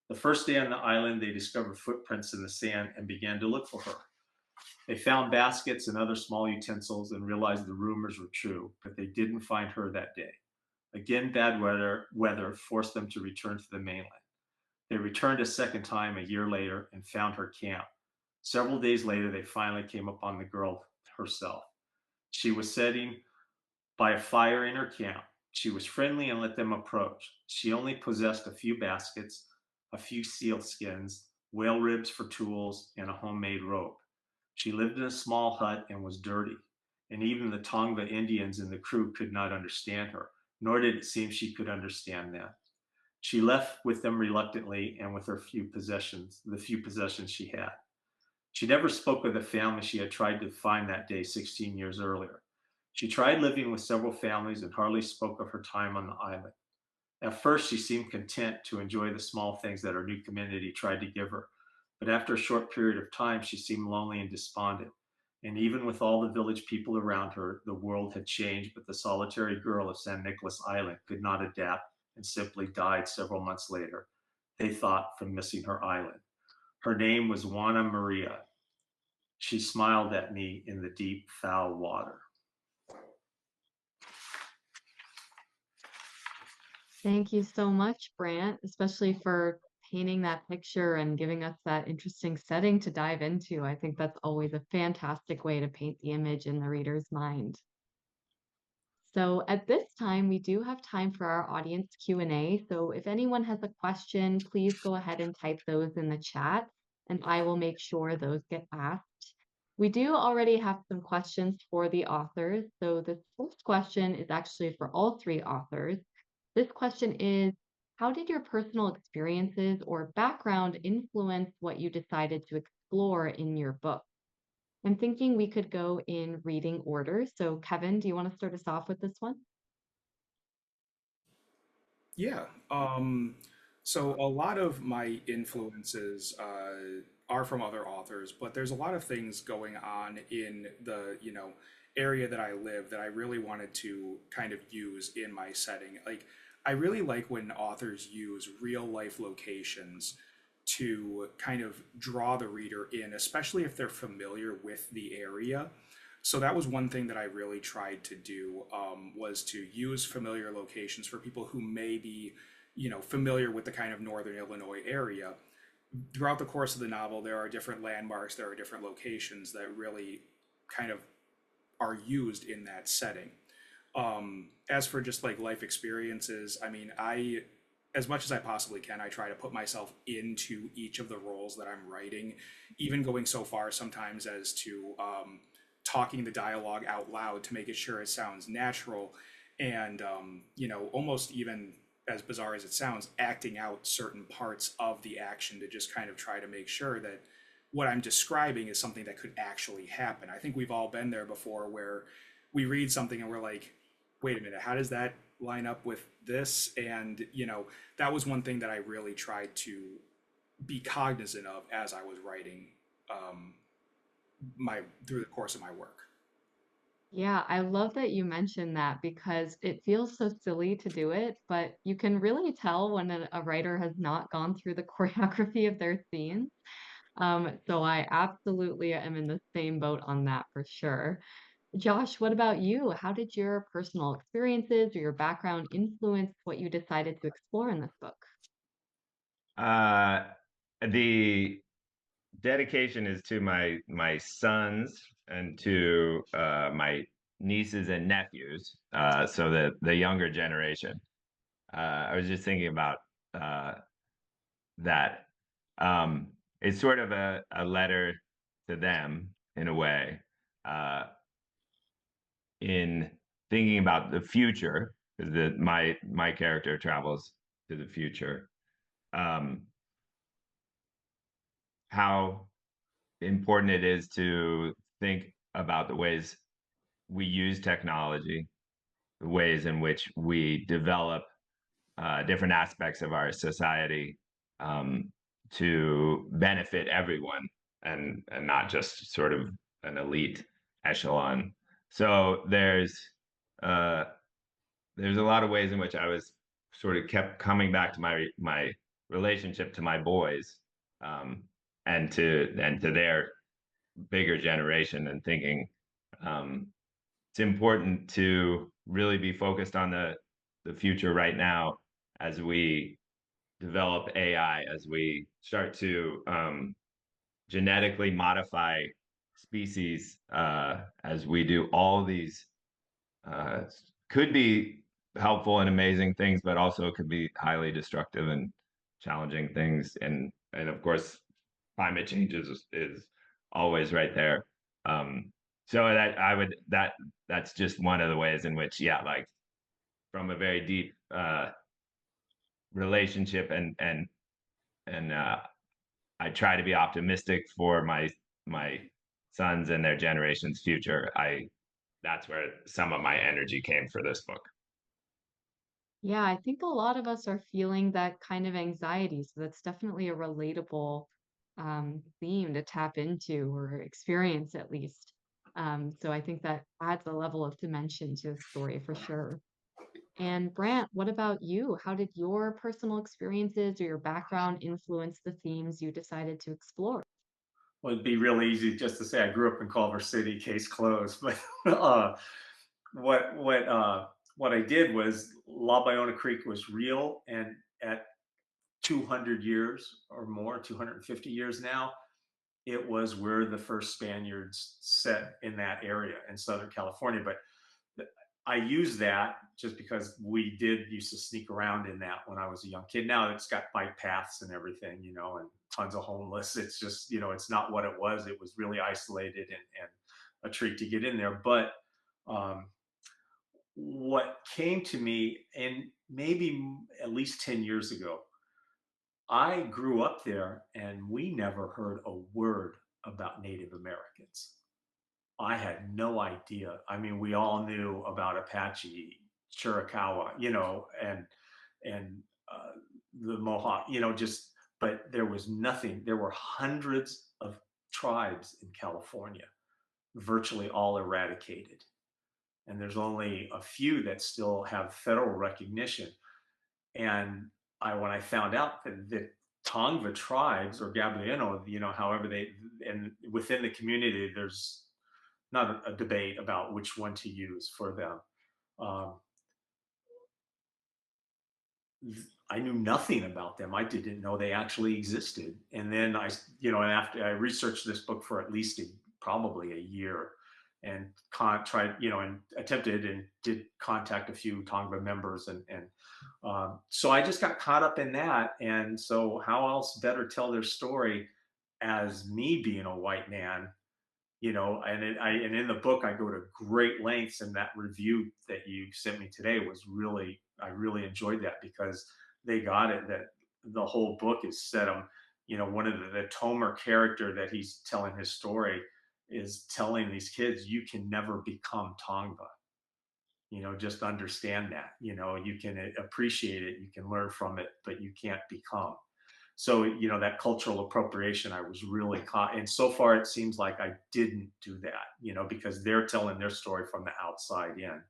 The first day on the island, they discovered footprints in the sand and began to look for her. They found baskets and other small utensils and realized the rumors were true, but they didn't find her that day. Again, bad weather forced them to return to the mainland. They returned a second time a year later and found her camp. Several days later, they finally came upon the girl herself. She was sitting by a fire in her camp. She was friendly and let them approach. She only possessed a few baskets, a few seal skins, whale ribs for tools, and a homemade rope. She lived in a small hut and was dirty, and even the Tongva Indians in the crew could not understand her, nor did it seem she could understand them. She left with them reluctantly and with her few possessions, the few possessions she had. She never spoke of the family she had tried to find that day 16 years earlier. She tried living with several families and hardly spoke of her time on the island. At first, she seemed content to enjoy the small things that her new community tried to give her, but after a short period of time, she seemed lonely and despondent. And even with all the village people around her, the world had changed, but the solitary girl of San Nicolas Island could not adapt and simply died several months later, they thought, from missing her island. Her name was Juana Maria. She smiled at me in the deep, foul water. Thank you so much, Brant, especially for painting that picture and giving us that interesting setting to dive into. I think that's always a fantastic way to paint the image in the reader's mind. So at this time, we do have time for our audience Q&A. So if anyone has a question, please go ahead and type those in the chat, and I will make sure those get asked. We do already have some questions for the authors. So the first question is actually for all three authors. This question is, how did your personal experiences or background influence what you decided to explore in your book? I'm thinking we could go in reading order. So Kevin, do you want to start us off with this one? Yeah. So a lot of my influences are from other authors, but there's a lot of things going on in the, area that I live that I really wanted to kind of use in my setting. Like, I really like when authors use real life locations to kind of draw the reader in, especially if they're familiar with the area. So that was one thing that I really tried to do, was to use familiar locations for people who may be, familiar with the kind of Northern Illinois area. Throughout the course of the novel, there are different landmarks, there are different locations that really kind of are used in that setting. As for just like life experiences, I mean, as much as I possibly can, I try to put myself into each of the roles that I'm writing, even going so far sometimes as to talking the dialogue out loud to make it sure it sounds natural, and almost even as bizarre as it sounds, acting out certain parts of the action to just kind of try to make sure that what I'm describing is something that could actually happen. I think we've all been there before where we read something and we're like, wait a minute, how does that line up with this? And, that was one thing that I really tried to be cognizant of as I was writing my through the course of my work. Yeah, I love that you mentioned that because it feels so silly to do it, but you can really tell when a writer has not gone through the choreography of their scenes. So I absolutely am in the same boat on that for sure. Josh, what about you? How did your personal experiences or your background influence what you decided to explore in this book? Uh, the dedication is to my sons and to my nieces and nephews, so the younger generation. I was just thinking about uh, that. It's sort of a letter to them in a way, uh, in thinking about the future, because my character travels to the future. Um, how important it is to think about the ways we use technology, the ways in which we develop different aspects of our society, um, to benefit everyone, and not just sort of an elite echelon. So uh, there's a lot of ways in which I was sort of kept coming back to my relationship to my boys, um, and to their bigger generation, and thinking, um, it's important to really be focused on the future right now, as we develop AI, as we start to genetically modify species, as we do all these uh, could be helpful and amazing things, but also could be highly destructive and challenging things. And of course, climate change is always right there. Um, so that I would that that's just one of the ways in which, yeah, like from a very deep relationship, and I try to be optimistic for my sons and their generation's future. I That's where some of my energy came for this book. Yeah, I think a lot of us are feeling that kind of anxiety. So that's definitely a relatable theme to tap into or experience at least. So I think that adds a level of dimension to the story for sure. And Brant, what about you? How did your personal experiences or your background influence the themes you decided to explore? Well, it'd be real easy just to say I grew up in Culver City, case closed. But what what uh, what I did was La Ballona Creek was real, and at 200 years or more, 250 years now, it was where the first Spaniards set in that area in Southern California. But I use that just because we did used to sneak around in that when I was a young kid. Now it's got bike paths and everything, and tons of homeless. It's just, it's not what it was. It was really isolated and a treat to get in there. But um, what came to me, and maybe at least 10 years ago, I grew up there and we never heard a word about Native Americans. I had no idea. I mean, we all knew about Apache, Chiricahua, and the Mohawk, just, but there was nothing. There were hundreds of tribes in California, virtually all eradicated. And there's only a few that still have federal recognition. And when I found out that the Tongva tribes or Gabrieno, however and within the community, there's not a debate about which one to use for them. Um, I knew nothing about them. I didn't know they actually existed. And then and after I researched this book for at least probably a year, and tried, and attempted and did contact a few Tongva members, and so I just got caught up in that. And so, how else better tell their story as me being a white man, and in the book I go to great lengths, and that review that you sent me today was really, I really enjoyed that, because they got it, that the whole book is set on, one of the Tomer character that he's telling his story is telling these kids, you can never become Tongva. Just understand that, you can appreciate it, you can learn from it, but you can't become. So, that cultural appropriation, I was really caught. And so far, it seems like I didn't do that, because they're telling their story from the outside in.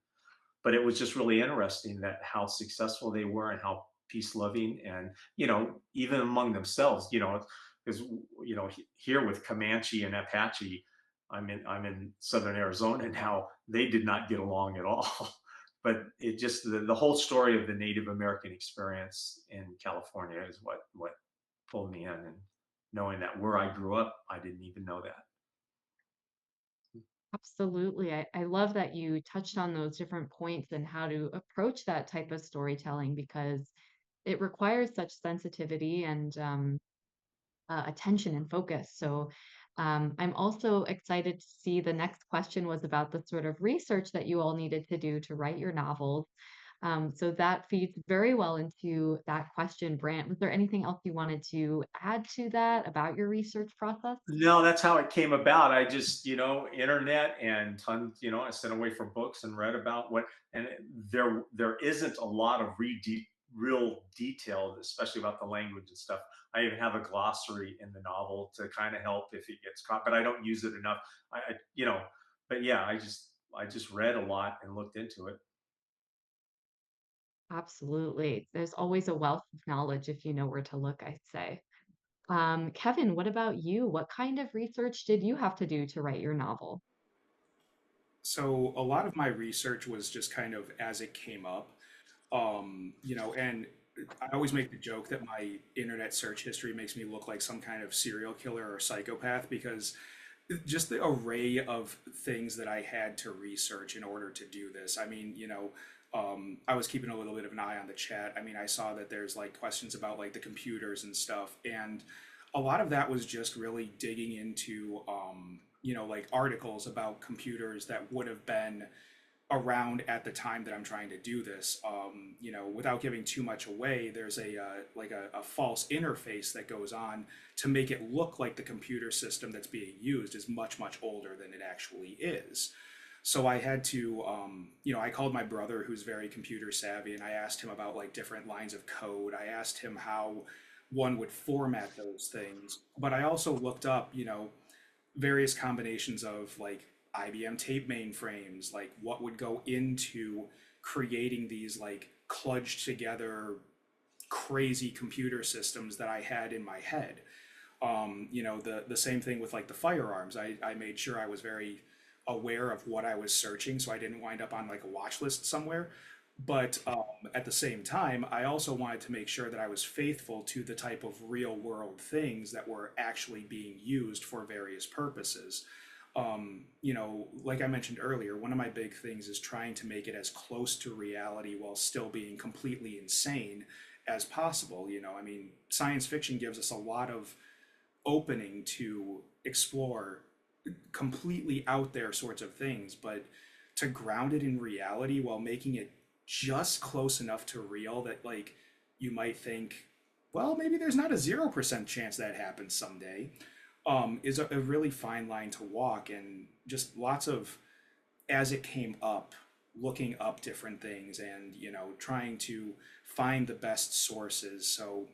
But it was just really interesting that how successful they were and how peace loving, and, even among themselves, because here with Comanche and Apache, I'm in southern Arizona now. They did not get along at all. But it just the whole story of the Native American experience in California is what pulled me in, and knowing that where I grew up, I didn't even know that. Absolutely. I love that you touched on those different points and how to approach that type of storytelling because it requires such sensitivity and attention and focus. So I'm also excited to see the next question was about the sort of research that you all needed to do to write your novels. So that feeds very well into that question, Brant. Was there anything else you wanted to add to that about your research process? No, that's how it came about. I just, internet and tons, I sent away for books and read about and there isn't a lot of real detail, especially about the language and stuff. I even have a glossary in the novel to kind of help if it gets caught, but I don't use it enough. But yeah, I just read a lot and looked into it. Absolutely. There's always a wealth of knowledge if you know where to look, I'd say. Kevin, what about you? What kind of research did you have to do to write your novel? So a lot of my research was just kind of as it came up. And I always make the joke that my internet search history makes me look like some kind of serial killer or psychopath because just the array of things that I had to research in order to do this. I mean, I was keeping a little bit of an eye on the chat. I mean, I saw that there's like questions about like the computers and stuff, and a lot of that was just really digging into, like articles about computers that would have been around at the time that I'm trying to do this. Without giving too much away, there's a false interface that goes on to make it look like the computer system that's being used is much older than it actually is. So I had to, I called my brother who's very computer savvy, and I asked him about like different lines of code. I asked him how one would format those things, but I also looked up, various combinations of like IBM tape mainframes, like what would go into creating these like kludged together crazy computer systems that I had in my head. The same thing with like the firearms. I made sure I was very aware of what I was searching so I didn't wind up on like a watch list somewhere. But at the same time, I also wanted to make sure that I was faithful to the type of real world things that were actually being used for various purposes. Like I mentioned earlier, one of my big things is trying to make it as close to reality while still being completely insane as possible. I mean, science fiction gives us a lot of opening to explore completely out there sorts of things, but to ground it in reality while making it just close enough to real that like you might think, well, maybe there's not a 0% chance that happens someday, is a really fine line to walk, and just lots of as it came up, looking up different things and trying to find the best sources. So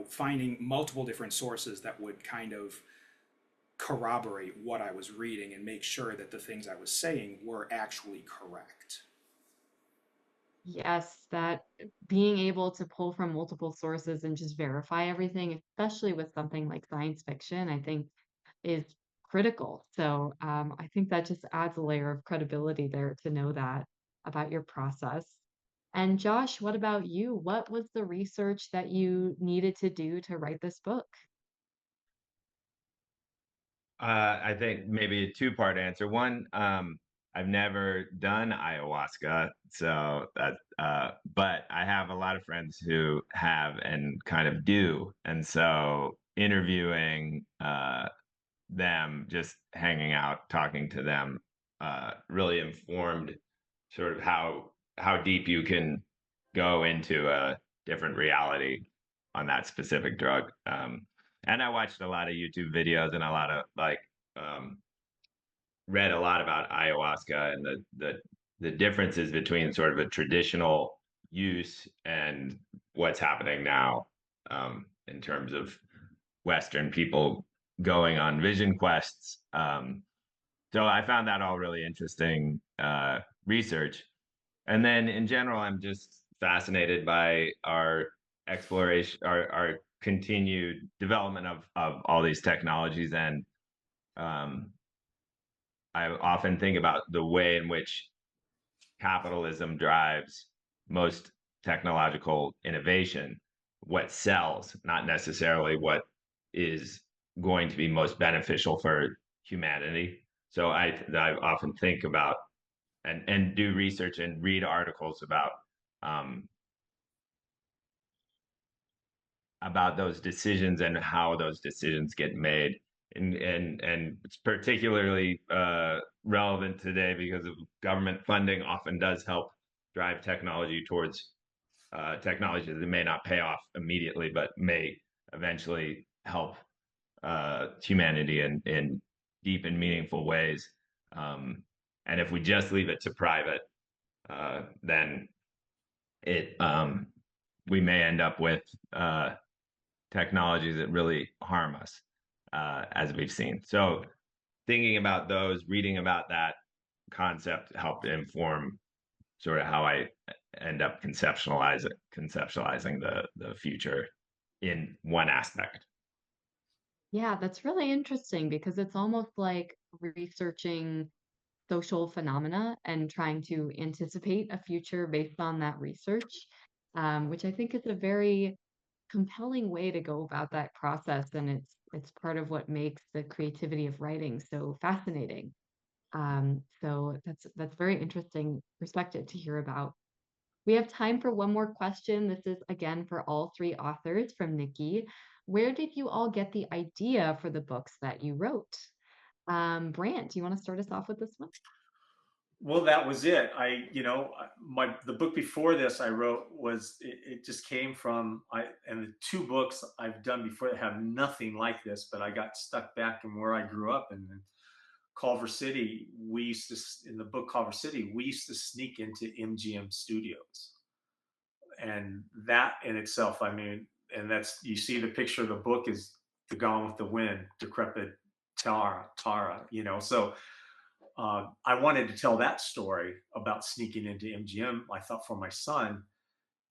finding multiple different sources that would kind of corroborate what I was reading and make sure that the things I was saying were actually correct. Yes, that being able to pull from multiple sources and just verify everything, especially with something like science fiction, I think is critical. So I think that just adds a layer of credibility there to know that about your process. And Josh, what about you? What was the research that you needed to do to write this book? I think maybe a two-part answer. One, I've never done ayahuasca, so but I have a lot of friends who have and kind of do, and so interviewing them, just hanging out, talking to them, really informed sort of how deep you can go into a different reality on that specific drug. And I watched a lot of YouTube videos and a lot of um, read a lot about ayahuasca and the differences between sort of a traditional use and what's happening now, in terms of Western people going on vision quests. So I found that all really interesting research. And then in general, I'm just fascinated by our exploration, our continued development of all these technologies. And um, I often think about the way in which capitalism drives most technological innovation, what sells, not necessarily what is going to be most beneficial for humanity. So I often think about and do research and read articles um, about those decisions and how those decisions get made. And it's particularly relevant today because of government funding often does help drive technology towards technologies that may not pay off immediately, but may eventually help humanity in deep and meaningful ways. And if we just leave it to private, then it we may end up with technologies that really harm us, as we've seen. So thinking about those, reading about that concept helped inform sort of how I end up conceptualizing the future in one aspect. Yeah, that's really interesting because it's almost like researching social phenomena and trying to anticipate a future based on that research, which I think is a very compelling way to go about that process. And it's part of what makes the creativity of writing so fascinating. So that's very interesting perspective to hear about. We have time for one more question. This is again for all three authors from Nikki. Where did you all get the idea for the books that you wrote? Brant, do you want to start us off with this one? Well, that was it. The book before this I wrote it just came from and the two books I've done before that have nothing like this, but I got stuck back in where I grew up in Culver City. In the book Culver City, we used to sneak into MGM studios. And that in itself, I mean, and that's, you see the picture of the book is the Gone with the Wind, decrepit Tara, so I wanted to tell that story about sneaking into MGM. I thought for my son,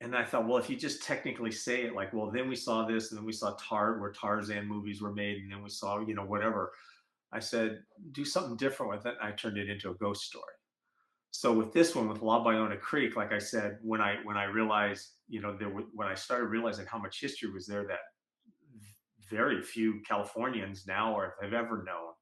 and I thought, well, if you just technically say it like, well, then we saw this, and then we saw where Tarzan movies were made, and then we saw, whatever. I said, do something different with it. And I turned it into a ghost story. So with this one, with Ballona Creek, like I said, when I realized, when I started realizing how much history was there that very few Californians now or have ever known,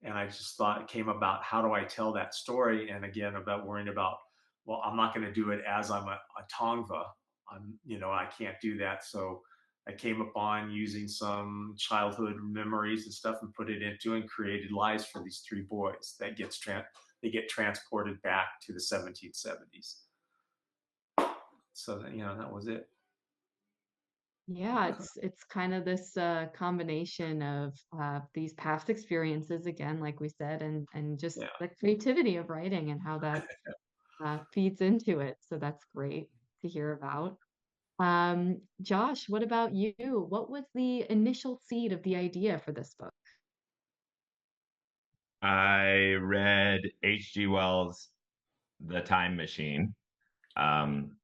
and I just thought it came about, how do I tell that story? And again, about worrying about, well, I'm not going to do it as I'm a Tongva. I can't do that. So I came upon using some childhood memories and stuff and put it into and created lives for these three boys that they get transported back to the 1770s. So that was it. Yeah, it's kind of this combination of these past experiences again, like we said, and just Yeah. the creativity of writing and how that feeds into it. So that's great to hear about. Josh, what about you? What was the initial seed of the idea for this book? I read H.G. Wells' The Time Machine,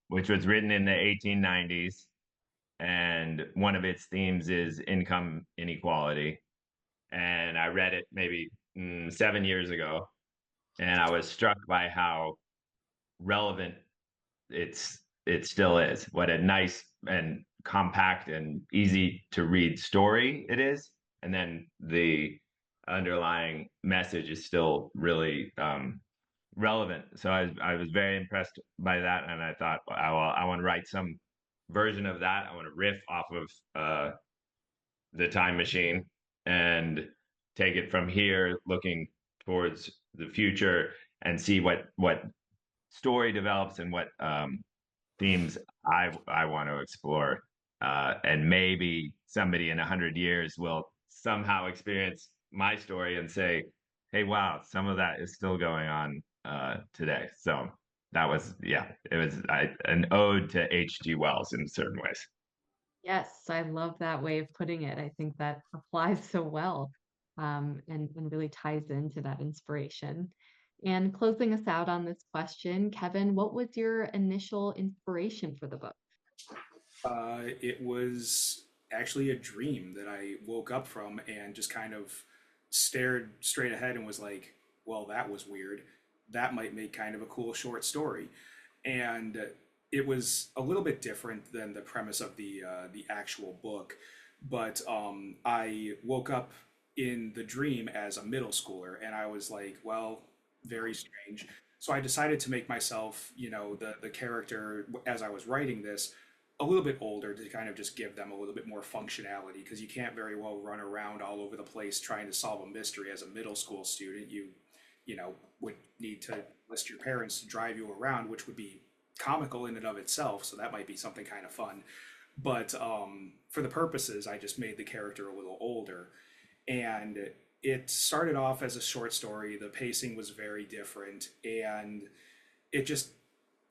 which was written in the 1890s. And one of its themes is income inequality. And I read it maybe 7 years ago, and I was struck by how relevant it still is. What a nice and compact and easy to read story it is, and then the underlying message is still really relevant. So I was very impressed by that, and I thought I want to write some version of that. I want to riff off of the Time Machine and take it from here, looking towards the future, and see what story develops and what themes I want to explore. And maybe somebody in 100 years will somehow experience my story and say, "Hey, wow, some of that is still going on today." So that was, yeah, it was an ode to H.G. Wells in certain ways. Yes, I love that way of putting it. I think that applies so well, and really ties into that inspiration. And closing us out on this question, Kevin, what was your initial inspiration for the book? It was actually a dream that I woke up from and just kind of stared straight ahead and was like, well, that was weird. That might make kind of a cool short story. And it was a little bit different than the premise of the actual book, but I woke up in the dream as a middle schooler, and I was like, well, very strange. So I decided to make myself, the character as I was writing this a little bit older to kind of just give them a little bit more functionality because you can't very well run around all over the place trying to solve a mystery as a middle school student. You would need to list your parents to drive you around, which would be comical in and of itself. So that might be something kind of fun. But for the purposes, I just made the character a little older, and it started off as a short story. The pacing was very different, and it just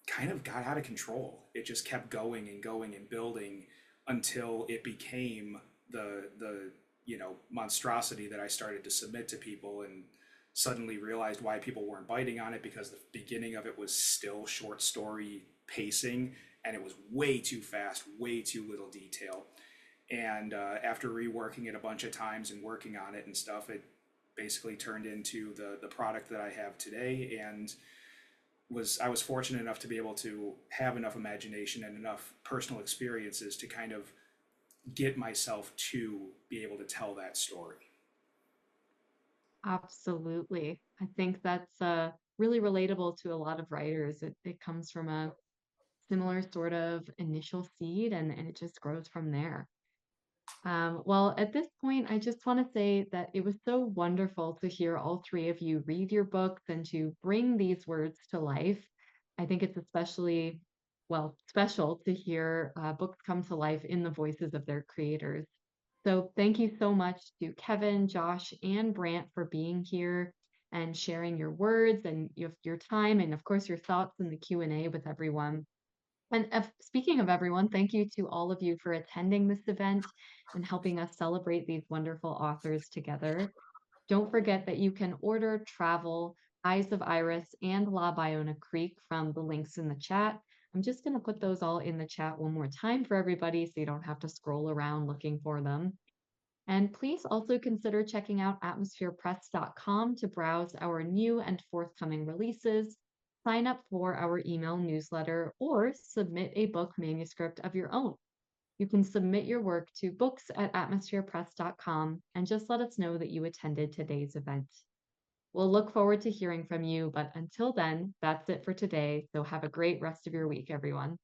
kind of got out of control. It just kept going and going and building until it became the monstrosity that I started to submit to people, and suddenly realized why people weren't biting on it because the beginning of it was still short story pacing, and it was way too fast, way too little detail. And after reworking it a bunch of times and working on it and stuff, it basically turned into the product that I have today. And I was fortunate enough to be able to have enough imagination and enough personal experiences to kind of get myself to be able to tell that story. Absolutely. I think that's really relatable to a lot of writers. It comes from a similar sort of initial seed and it just grows from there. Well, at this point, I just want to say that it was so wonderful to hear all three of you read your books and to bring these words to life. I think it's especially, well, special to hear books come to life in the voices of their creators. So thank you so much to Kevin, Josh, and Brant for being here and sharing your words and your time and of course your thoughts in the Q&A with everyone. And speaking of everyone, thank you to all of you for attending this event and helping us celebrate these wonderful authors together. Don't forget that you can order Travel, Eyes of Iris, and La Ballona Creek from the links in the chat. I'm just going to put those all in the chat one more time for everybody so you don't have to scroll around looking for them. And please also consider checking out atmospherepress.com to browse our new and forthcoming releases, sign up for our email newsletter, or submit a book manuscript of your own. You can submit your work to books@atmospherepress.com and just let us know that you attended today's event. We'll look forward to hearing from you, but until then, that's it for today. So have a great rest of your week, everyone.